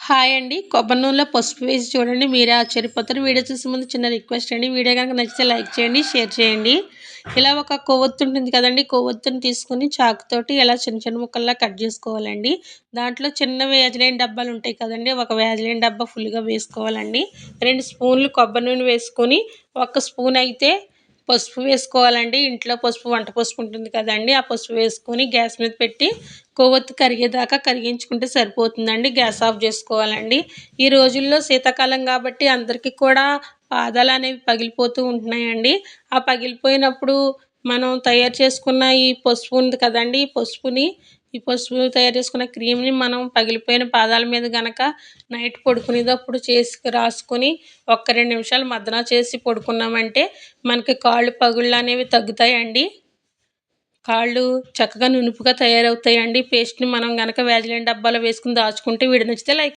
Hi అండి. కొబ్బరి నూనెలో పసుపు వేసి చూడండి. మీరే ఆశ్చర్యపోతారు. వీడియో చూసే ముందు చిన్న రిక్వెస్ట్ అండి. వీడియో గనుక నచ్చితే లైక్ చేయండి, షేర్ చేయండి. ఇలా ఒక కొవ్వొత్తు ఉంటుంది కదండీ! కొవ్వొత్తుని తీసుకొని చాకుతోటి ఇలా చిన్న చిన్న ముక్కల్లా కట్ చేసుకోవాలండి. దాంట్లో చిన్న వేజ్లైన్ డబ్బాలుంటాయి కదండీ! ఒక వేజ్లైన్ డబ్బా ఫుల్‌గా వేసుకోవాలండి. 2 స్పూన్లు కొబ్బరి నూనె వేసుకొని, ఒక స్పూన్ అయితే పసుపు వేసుకోవాలండి. ఇంట్లో పసుపు వంట పసుపు ఉంటుంది కదండీ! ఆ పసుపు వేసుకొని గ్యాస్ మీద పెట్టి కొవ్వొత్తి కరిగేదాకా కరిగించుకుంటే సరిపోతుందండి. గ్యాస్ ఆఫ్ చేసుకోవాలండి. ఈ రోజుల్లో శీతాకాలం కాబట్టి అందరికీ కూడా పాదాలనేవి పగిలిపోతూ ఉంటున్నాయండి. ఆ పగిలిపోయినప్పుడు మనం తయారు చేసుకున్న ఈ పసుపు ఉంది కదండీ! ఈ పసుపు తయారు చేసుకున్న క్రీమ్‌ని మనం పగిలిపోయిన పాదాల మీద గనక నైట్ పడుకునేటప్పుడు రాసుకొని ఒక్క 2 నిమిషాలు మర్దన చేసి పడుకున్నామంటే మనకి కాళ్ళు పగుళ్ళనేవి తగ్గుతాయండి. కాళ్ళు చక్కగా నునుపుగా తయారవుతాయండి. పేస్ట్‌ని మనం గనక వేజ్లైన్ డబ్బాలో వేసుకొని దాచుకుంటే వీడియో నచ్చితే లైక్